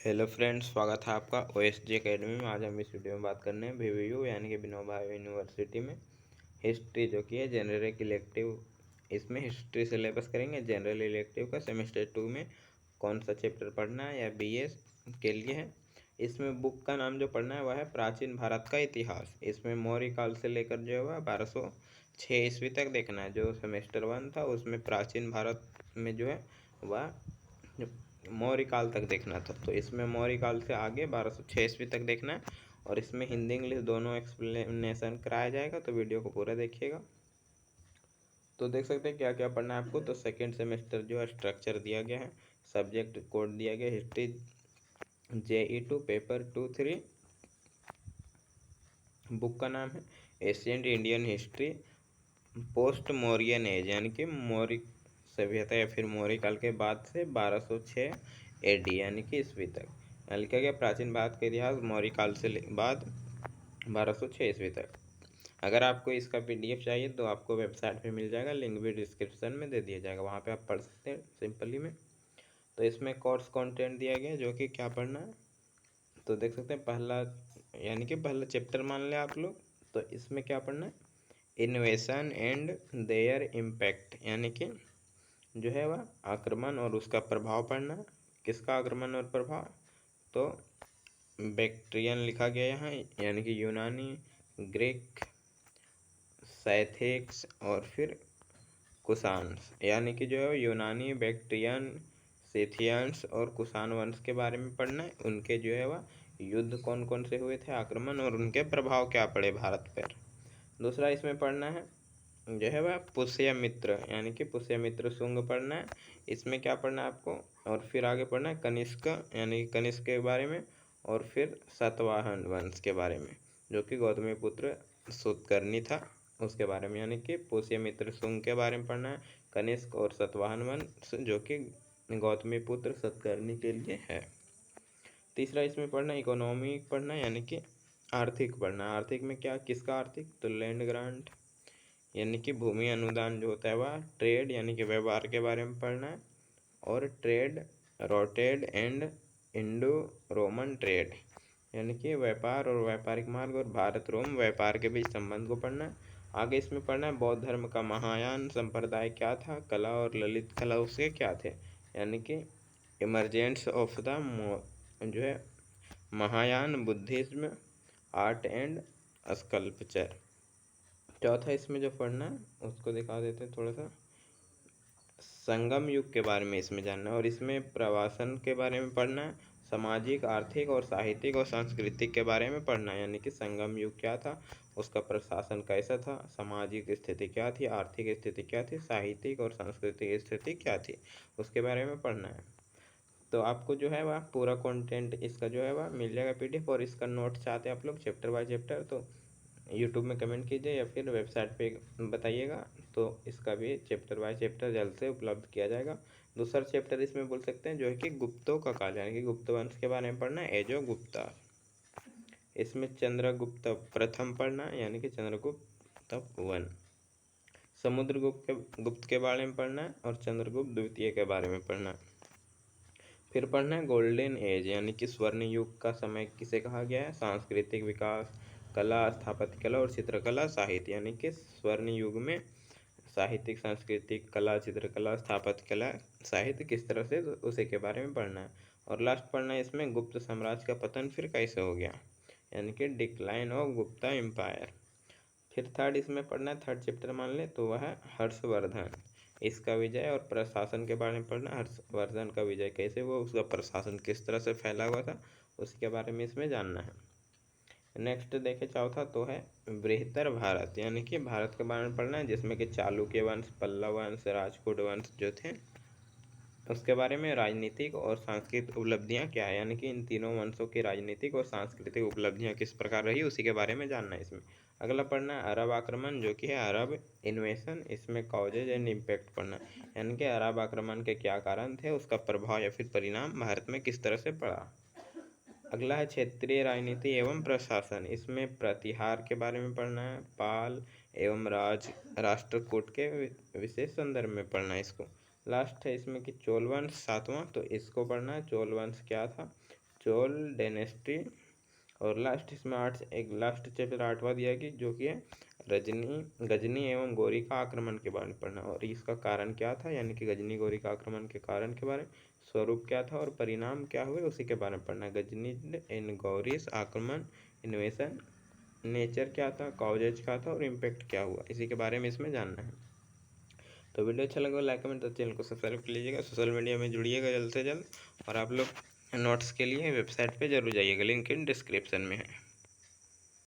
Hello friends, स्वागत है आपका OSG एकेडमी में। आज हम इस वीडियो में बात करने हैं VVU यानी कि विनोबा भावे यूनिवर्सिटी में हिस्ट्री जो कि है जनरल इलेक्टिव। इसमें हिस्ट्री सिलेबस करेंगे। जनरल इलेक्टिव का सेमेस्टर 2 में कौन सा चैप्टर पढ़ना है या BA के लिए है। इसमें बुक का नाम जो पढ़ना है वह है प्राचीन भारत का इतिहास। इसमें मौर्य काल से लेकर जो है वह 1206 ईस्वी तक देखना है। जो सेमेस्टर 1 था उसमें प्राचीन भारत में जो है वह मौर्य काल तक देखना था, तो इसमें मौर्य काल से आगे 1206 ईस्वी तक देखना है। और इसमें हिंदी इंग्लिश दोनों एक्सप्लेनेशन कराया जाएगा, तो वीडियो को पूरा देखिएगा। तो देख सकते हैं क्या क्या पढ़ना है आपको। तो सेकेंड सेमेस्टर जो है स्ट्रक्चर दिया गया है, सब्जेक्ट कोड दिया गया हिस्ट्री JE2 पेपर 2-3। बुक का नाम है ancient Indian history post Mauryan age यानी कि मौर्य सभ्यता या फिर मौर्य काल के बाद से 1206 AD यानी कि ईस्वी तक। यहाँ लिखा गया प्राचीन भारत का इतिहास मौर्य काल से बाद 1206 ईस्वी तक। अगर आपको इसका PDF चाहिए तो आपको वेबसाइट पे मिल जाएगा, लिंक भी डिस्क्रिप्शन में दे दिया जाएगा, वहाँ पे आप पढ़ सकते हैं सिंपली में। तो इसमें कोर्स कंटेंट दिया गया है जो कि क्या पढ़ना है। तो देख सकते हैं पहला यानी कि पहला चैप्टर मान लें आप लोग। तो इसमें क्या पढ़ना है, इन्वेशन एंड देयर इम्पैक्ट यानी कि जो है वह आक्रमण और उसका प्रभाव पढ़ना। किसका आक्रमण और प्रभाव, तो बैक्ट्रियन लिखा गया यहाँ यानी कि यूनानी, ग्रीक, साइथिक्स और फिर कुषाण्स यानी कि जो है यूनानी, बैक्ट्रियन, सेथियंस और कुषाण वंश के बारे में पढ़ना है। उनके जो है वह युद्ध कौन कौन से हुए थे, आक्रमण और उनके प्रभाव क्या पड़े भारत पर। दूसरा इसमें पढ़ना है जो है वह पुष्यमित्र यानी कि पुष्यमित्र शुंग पढ़ना है। इसमें क्या पढ़ना है आपको, और फिर आगे पढ़ना है कनिष्क यानी कनिष्क के बारे में, और फिर सातवाहन वंश के बारे में जो कि गौतमीपुत्र सुतकर्णी था उसके बारे में, यानी कि पुष्यमित्र शुंग के बारे में पढ़ना है, कनिष्क और सातवाहन वंश जो कि गौतमीपुत्र सतकर्णी के लिए है। तीसरा इसमें पढ़ना इकोनॉमी पढ़ना यानी कि आर्थिक पढ़ना। आर्थिक में क्या, किसका आर्थिक, तो लैंड ग्रांट यानी कि भूमि अनुदान जो होता है वह, ट्रेड यानी कि व्यापार के बारे में पढ़ना है, और trade routes and Indo Roman trade यानी कि व्यापार और व्यापारिक मार्ग और भारत रोम व्यापार के बीच संबंध को पढ़ना है। आगे इसमें पढ़ना है बौद्ध धर्म का महायान संप्रदाय क्या था, कला और ललित कला उसके क्या थे, यानी कि इमरजेंस ऑफ द जो है Mahayana Buddhism, art and sculpture. चौथा इसमें जो पढ़ना है उसको दिखा देते हैं थोड़ा सा। संगम युग के बारे में इसमें जानना है, और इसमें प्रवासन के बारे में पढ़ना है, सामाजिक, आर्थिक और साहित्यिक और सांस्कृतिक के बारे में पढ़ना है। यानी कि संगम युग क्या था, उसका प्रशासन कैसा था, सामाजिक स्थिति क्या थी, आर्थिक स्थिति क्या थी, साहित्यिक और सांस्कृतिक स्थिति क्या थी, उसके बारे में पढ़ना है। तो आपको जो है वह पूरा कंटेंट इसका जो है वह मिल जाएगा PDF। और इसका नोट चाहते हैं आप लोग चैप्टर बाय चैप्टर, तो यूट्यूब में कमेंट कीजिए या फिर वेबसाइट पे बताइएगा, तो इसका भी चैप्टर बाय चैप्टर जल्द से उपलब्ध किया जाएगा। दूसरा चैप्टर इसमें बोल सकते हैं जो है कि गुप्तों का काल यानी कि गुप्त वंश के बारे में पढ़ना है, एजो गुप्ता। इसमें चंद्रगुप्त प्रथम पढ़ना है यानी कि चंद्रगुप्त 1। गुप्त के बारे में पढ़ना है, और चंद्रगुप्त द्वितीय के बारे में पढ़ना है। फिर पढ़ना है गोल्डन एज यानी कि स्वर्ण युग का समय किसे कहा गया है, सांस्कृतिक विकास, कला, स्थापत्य कला और चित्रकला, साहित्य यानी कि स्वर्ण युग में साहित्यिक, सांस्कृतिक, कला, चित्रकला, स्थापत्य कला, साहित्य किस तरह से, तो उसी के बारे में पढ़ना है। और लास्ट पढ़ना है इसमें गुप्त साम्राज्य का पतन फिर कैसे हो गया यानी कि डिक्लाइन ऑफ गुप्ता एम्पायर। फिर थर्ड इसमें पढ़ना है, थर्ड चैप्टर मान ले तो वह है हर्षवर्धन, इसका विजय और प्रशासन के बारे में पढ़ना। हर्षवर्धन का विजय कैसे हुआ, उसका प्रशासन किस तरह से फैला हुआ था, उसके बारे में इसमें जानना है। नेक्स्ट देखे चौथा तो है बृहत्तर भारत यानी कि भारत के बारे में पढ़ना है, जिसमें कि चालुक्य वंश, पल्लव वंश, राजपूत वंश जो थे उसके बारे में। राजनीतिक और सांस्कृतिक उपलब्धियां क्या है यानी कि इन तीनों वंशों की राजनीतिक और सांस्कृतिक उपलब्धियां किस प्रकार रही उसी के बारे में जानना है इसमें। अगला पढ़ना है अरब आक्रमण जो कि है अरब इन्वेशन, इसमें कॉजेज एंड इम्पैक्ट पढ़ना यानी कि अरब आक्रमण के क्या कारण थे, उसका प्रभाव या फिर परिणाम भारत में किस तरह से पड़ा। अगला है क्षेत्रीय राजनीति एवं प्रशासन, इसमें प्रतिहार के बारे में पढ़ना है, पाल एवं राष्ट्रकूट के विशेष संदर्भ में पढ़ना है इसको। लास्ट है इसमें कि चोल वंश 7वां, तो इसको पढ़ना है, चोल वंश क्या था, चोल डायनेस्टी। और लास्ट इसमें एक लास्ट चैप्टर 8वां दिया कि जो कि है गजनी एवं गौरी का आक्रमण के बारे में पढ़ना, और इसका कारण क्या था, यानी कि गजनी गौरी का आक्रमण के कारण के बारे में, स्वरूप क्या था और परिणाम क्या हुए उसी के बारे में पढ़ना है। गजनी इन गौरीस आक्रमण, इन्वेशन, नेचर क्या था, कॉजेज क्या था और इम्पैक्ट क्या हुआ, इसी के बारे में इसमें जानना है। तो वीडियो अच्छा लगा लाइक कमेंट, तो चैनल को सब्सक्राइब कर लीजिएगा, सोशल मीडिया में जुड़िएगा जल्द से जल्द, और आप लोग नोट्स के लिए वेबसाइट पे जरूर जाइएगा, लिंक इन डिस्क्रिप्शन में है।